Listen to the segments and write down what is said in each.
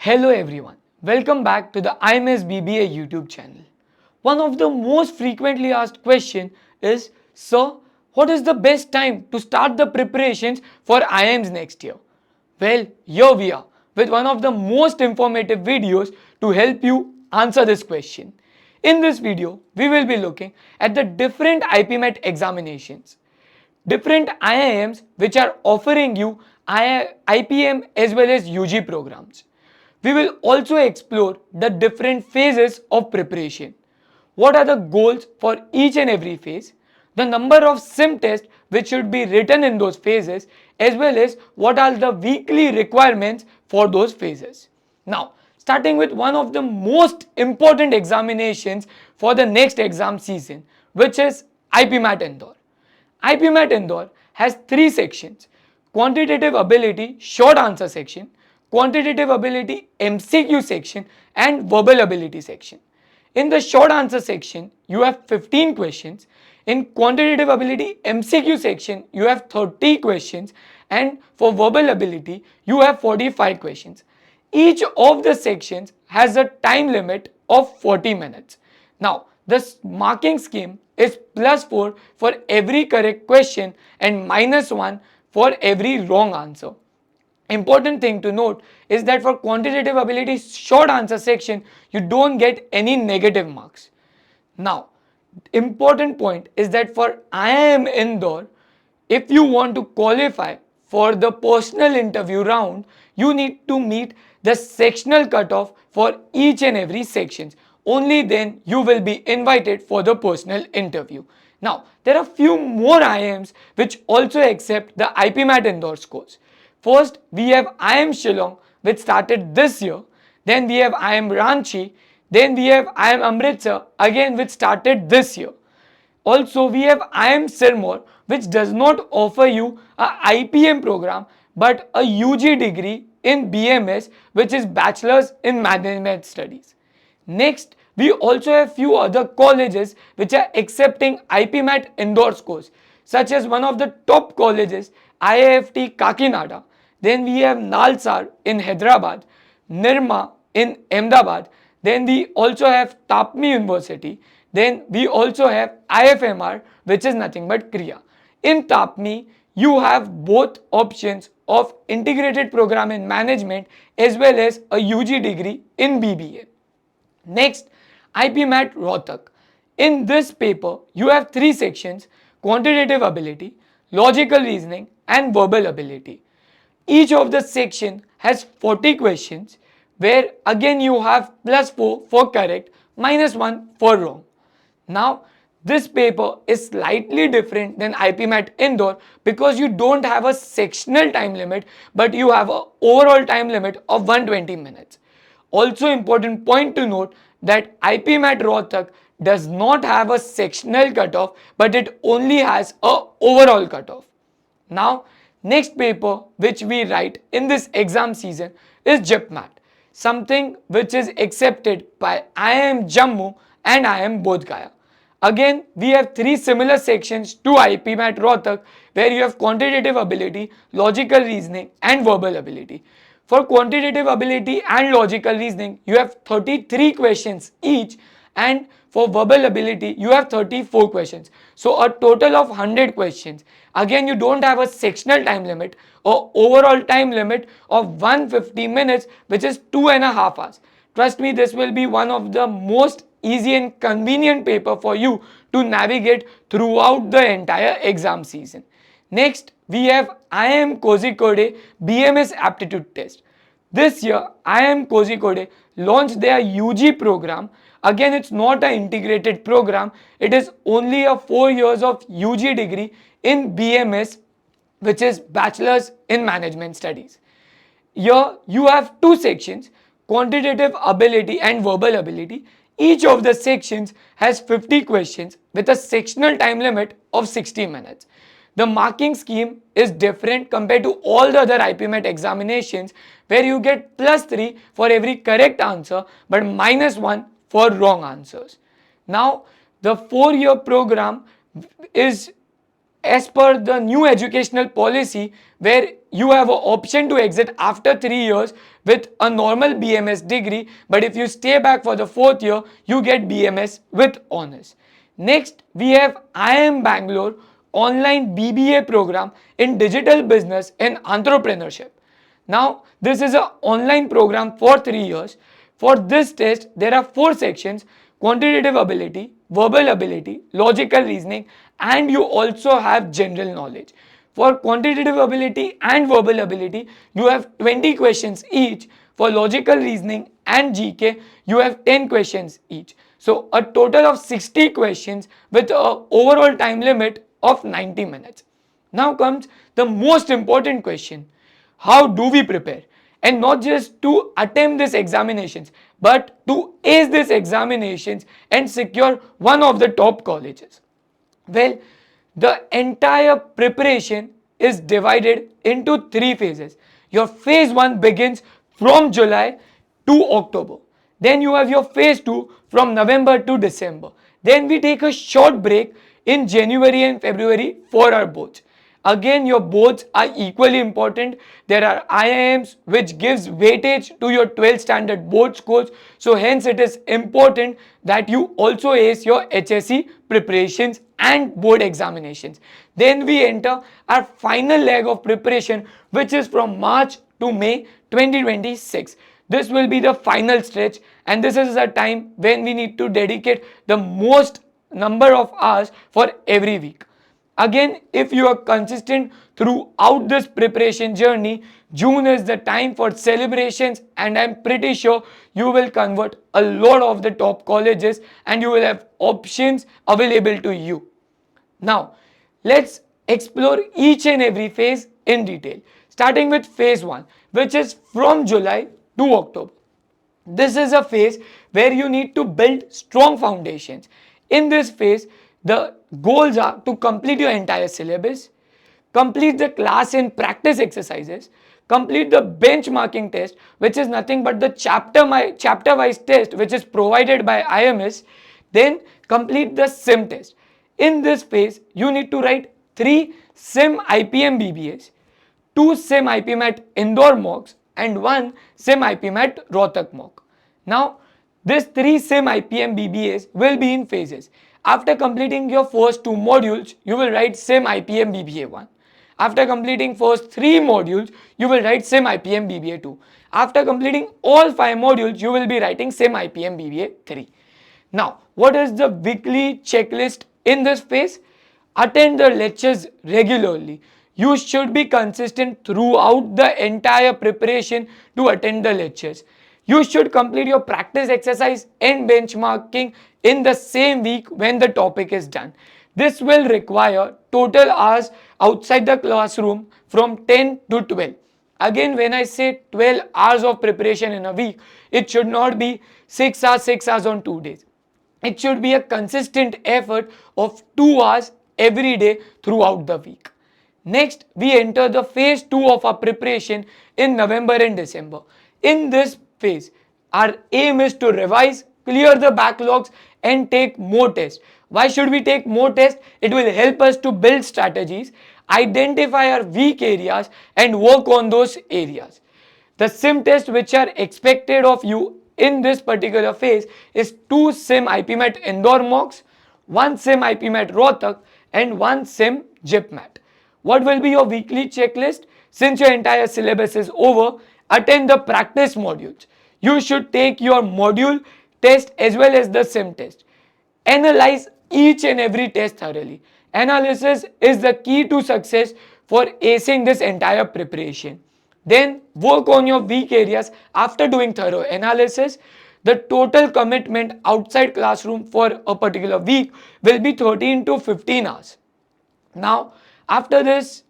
Hello everyone, welcome back to the IMS BBA YouTube channel. One of the most frequently asked questions is, Sir, what is the best time to start the preparations for IIMs next year? Well, here we are with one of the most informative videos to help you answer this question. In this video, we will be looking at the different IPMAT examinations, different IIMs which are offering you IPM as well as UG programs. We will also explore the different phases of preparation. What are the goals for each and every phase? The number of sim tests which should be written in those phases, as well as what are the weekly requirements for those phases. Now, starting with one of the most important examinations for the next exam season, which is IPMAT Indore. IPMAT Indore has three sections: quantitative ability short answer section, quantitative ability MCQ section, and verbal ability section. In the short answer section, you have 15 questions. In quantitative ability MCQ section, you have 30 questions, and for verbal ability, you have 45 questions. Each of the sections has a time limit of 40 minutes. Now, this marking scheme is +4 for every correct question and -1 for every wrong answer. Important thing to note is that for quantitative ability short answer section, you don't get any negative marks. Now, important point is that for IIM Indore, if you want to qualify for the personal interview round, you need to meet the sectional cutoff for each and every sections. Only then you will be invited for the personal interview. Now, there are few more IIMs which also accept the IPMAT Indore scores. First, we have IIM Shillong, which started this year. Then we have IIM Ranchi. Then we have IIM Amritsar, again which started this year. Also, we have IIM Sirmaur, which does not offer you a IPM program but a UG degree in BMS, which is Bachelor's in Management Studies. Next, we also have few other colleges which are accepting IPMAT Indore scores, such as one of the top colleges, IIFT Kakinada. Then we have Nalsar in Hyderabad, Nirma in Ahmedabad. Then we also have Tapmi University. Then we also have IFMR, which is nothing but Kriya. In Tapmi, you have both options of integrated program in management as well as a UG degree in BBA. Next, IPMAT Rohtak. In this paper, you have three sections: quantitative ability, logical reasoning, and verbal ability. Each of the section has 40 questions, where again you have +4 for correct, -1 for wrong. Now, this paper is slightly different than IPMAT Indore because you don't have a sectional time limit, but you have an overall time limit of 120 minutes. Also, important point to note that IPMAT Rohtak does not have a sectional cutoff, but it only has a overall cutoff. Now, next paper which we write in this exam season is JIPMAT, something which is accepted by IIM Jammu and IIM Bodh Gaya. Again, we have three similar sections to IPMAT Rohtak, where you have quantitative ability, logical reasoning, and verbal ability. For quantitative ability and logical reasoning, you have 33 questions each, and for verbal ability, you have 34 questions. So a total of 100 questions. Again, you don't have a sectional time limit or overall time limit of 150 minutes, which is 2.5 hours. Trust me, this will be one of the most easy and convenient paper for you to navigate throughout the entire exam season. Next, we have IIM Kozhikode BMS aptitude test. This year, IIM Kozhikode launched their UG program. Again, it's not an integrated program. It is only a 4 years of UG degree in BMS, which is Bachelor's in Management Studies. Here, you have two sections: quantitative ability and verbal ability. Each of the sections has 50 questions with a sectional time limit of 60 minutes. The marking scheme is different compared to all the other IPMAT examinations, where you get +3 for every correct answer but -1 for wrong answers. Now, the 4-year program is as per the new educational policy, where you have an option to exit after 3 years with a normal BMS degree, but if you stay back for the 4th year, you get BMS with honors. Next, we have IIM Bangalore online BBA program in digital business and entrepreneurship. Now, this is an online program for 3 years. For this test, there are 4 sections: quantitative ability, verbal ability, logical reasoning, and you also have general knowledge. For quantitative ability and verbal ability, you have 20 questions each. For logical reasoning and GK, you have 10 questions each. So a total of 60 questions with an overall time limit of 90 minutes. Now comes the most important question: how do we prepare? And not just to attempt these examinations, but to ace these examinations and secure one of the top colleges. Well, the entire preparation is divided into 3 phases. Your phase 1 begins from July to October. Then you have your phase 2 from November to December. Then we take a short break in January and February for our boards. Again, your boards are equally important. There are IIMs which gives weightage to your 12th standard board scores. So hence it is important that you also ace your HSC preparations and board examinations. Then we enter our final leg of preparation, which is from March to May 2026. This will be the final stretch, and this is a time when we need to dedicate the most number of hours for every week. Again, if you are consistent throughout this preparation journey, June is the time for celebrations, and I'm pretty sure you will convert a lot of the top colleges and you will have options available to you. Now, let's explore each and every phase in detail, starting with phase 1, which is from July to October. This is a phase where you need to build strong foundations. In this phase, the goals are to complete your entire syllabus, complete the class and practice exercises, complete the benchmarking test, which is nothing but the chapter-wise test which is provided by IMS, then complete the SIM test. In this phase, you need to write 3 SIM IPM BBAs, 2 SIM IPMAT Indore mocks, and 1 SIM IPMAT Rohtak mock. Now, these 3 SIM IPM BBAs will be in phases. After completing your first 2 modules, you will write SIM IPM BBA 1. After completing first 3 modules, you will write SIM IPM BBA 2. After completing all 5 modules, you will be writing SIM IPM BBA 3. Now, what is the weekly checklist in this phase? Attend the lectures regularly. You should be consistent throughout the entire preparation to attend the lectures. You should complete your practice exercise and benchmarking in the same week when the topic is done. This will require total hours outside the classroom from 10 to 12. Again, when I say 12 hours of preparation in a week, it should not be 6 hours on 2 days. It should be a consistent effort of 2 hours every day throughout the week. Next, we enter the phase 2 of our preparation in November and December. In this phase, our aim is to revise, clear the backlogs, and take more tests. Why should we take more tests? It will help us to build strategies, identify our weak areas, and work on those areas. The SIM tests which are expected of you in this particular phase is 2 SIM IPMAT Indore mocks, 1 SIM IPMAT Rohtak, and 1 SIM JIPMAT. What will be your weekly checklist? Since your entire syllabus is over, attend the practice modules. You should take your module test as well as the SIM test. Analyze each and every test thoroughly. Analysis is the key to success for acing this entire preparation. Then work on your weak areas after doing thorough analysis. The total commitment outside classroom for a particular week will be 13 to 15 hours. Now, after this,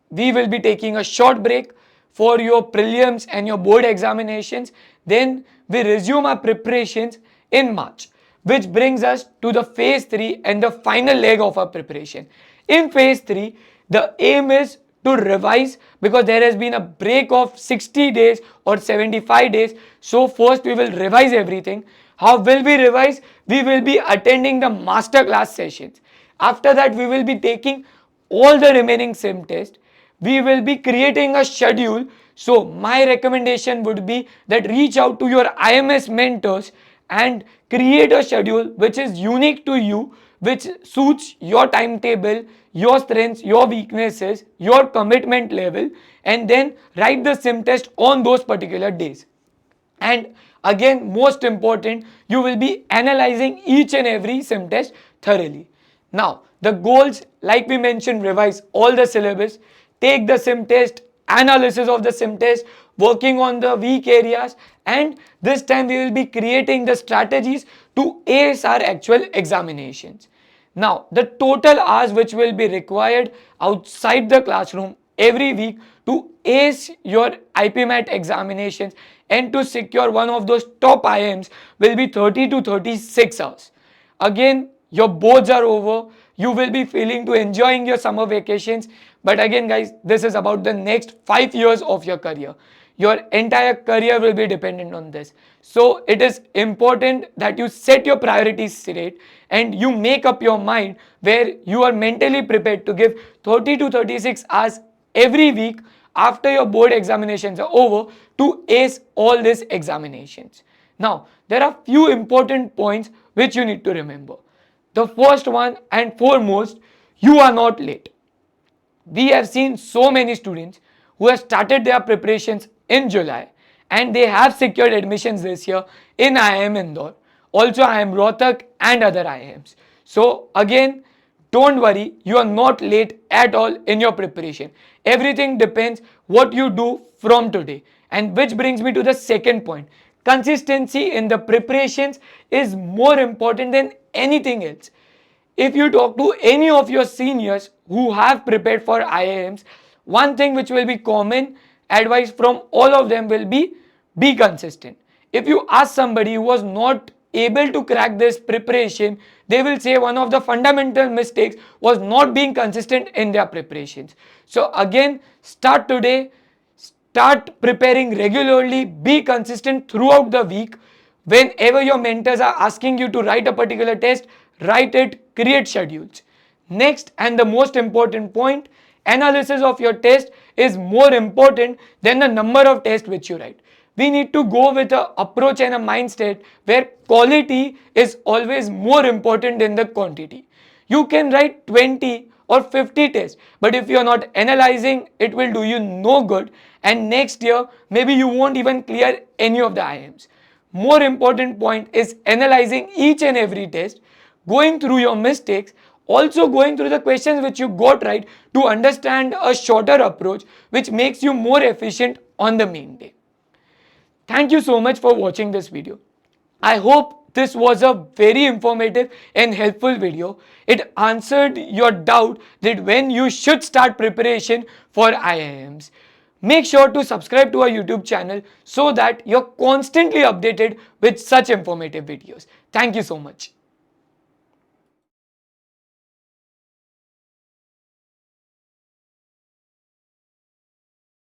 we will be taking a short break for your prelims and your board examinations. Then we resume our preparations in March, which brings us to the phase 3 and the final leg of our preparation. In phase 3, the aim is to revise because there has been a break of 60 days or 75 days. So first we will revise everything. How will we revise? We will be attending the masterclass sessions. After that, we will be taking all the remaining sim tests, we will be creating a schedule. So my recommendation would be that reach out to your IMS mentors and create a schedule which is unique to you, which suits your timetable, your strengths, your weaknesses, your commitment level, and then write the sim test on those particular days. And again, most important, you will be analyzing each and every sim test thoroughly. Now, the goals, like we mentioned, revise all the syllabus, take the sim test, analysis of the sim test, working on the weak areas, and this time we will be creating the strategies to ace our actual examinations. Now, the total hours which will be required outside the classroom every week to ace your IPMAT examinations and to secure one of those top IIMs will be 30 to 36 hours. Again, your boards are over, you will be feeling to enjoying your summer vacations, but again guys, this is about the next 5 years of your career. Your entire career will be dependent on this. So it is important that you set your priorities straight and you make up your mind where you are mentally prepared to give 30 to 36 hours every week after your board examinations are over to ace all these examinations. Now, there are few important points which you need to remember. The first one and foremost, you are not late. We have seen so many students who have started their preparations in July and they have secured admissions this year in IIM Indore, also IIM Rohtak and other IIMs. So again, don't worry, you are not late at all in your preparation. Everything depends what you do from today. And which brings me to the second point. Consistency in the preparations is more important than anything else. If you talk to any of your seniors who have prepared for IIMs, one thing which will be common advice from all of them will be consistent. If you ask somebody who was not able to crack this preparation, they will say one of the fundamental mistakes was not being consistent in their preparations. So again, start today, start preparing regularly, be consistent throughout the week. Whenever your mentors are asking you to write a particular test, write it, create schedules. Next, and the most important point, analysis of your test is more important than the number of tests which you write. We need to go with an approach and a mindset where quality is always more important than the quantity. You can write 20 or 50 tests, but if you are not analyzing, it will do you no good, and next year maybe you won't even clear any of the IIMs. More important point is analyzing each and every test, going through your mistakes, also going through the questions which you got right to understand a shorter approach which makes you more efficient on the main day. Thank you so much for watching this video. I hope this was a very informative and helpful video. It answered your doubt that when you should start preparation for IIMs. Make sure to subscribe to our YouTube channel so that you're constantly updated with such informative videos. Thank you so much.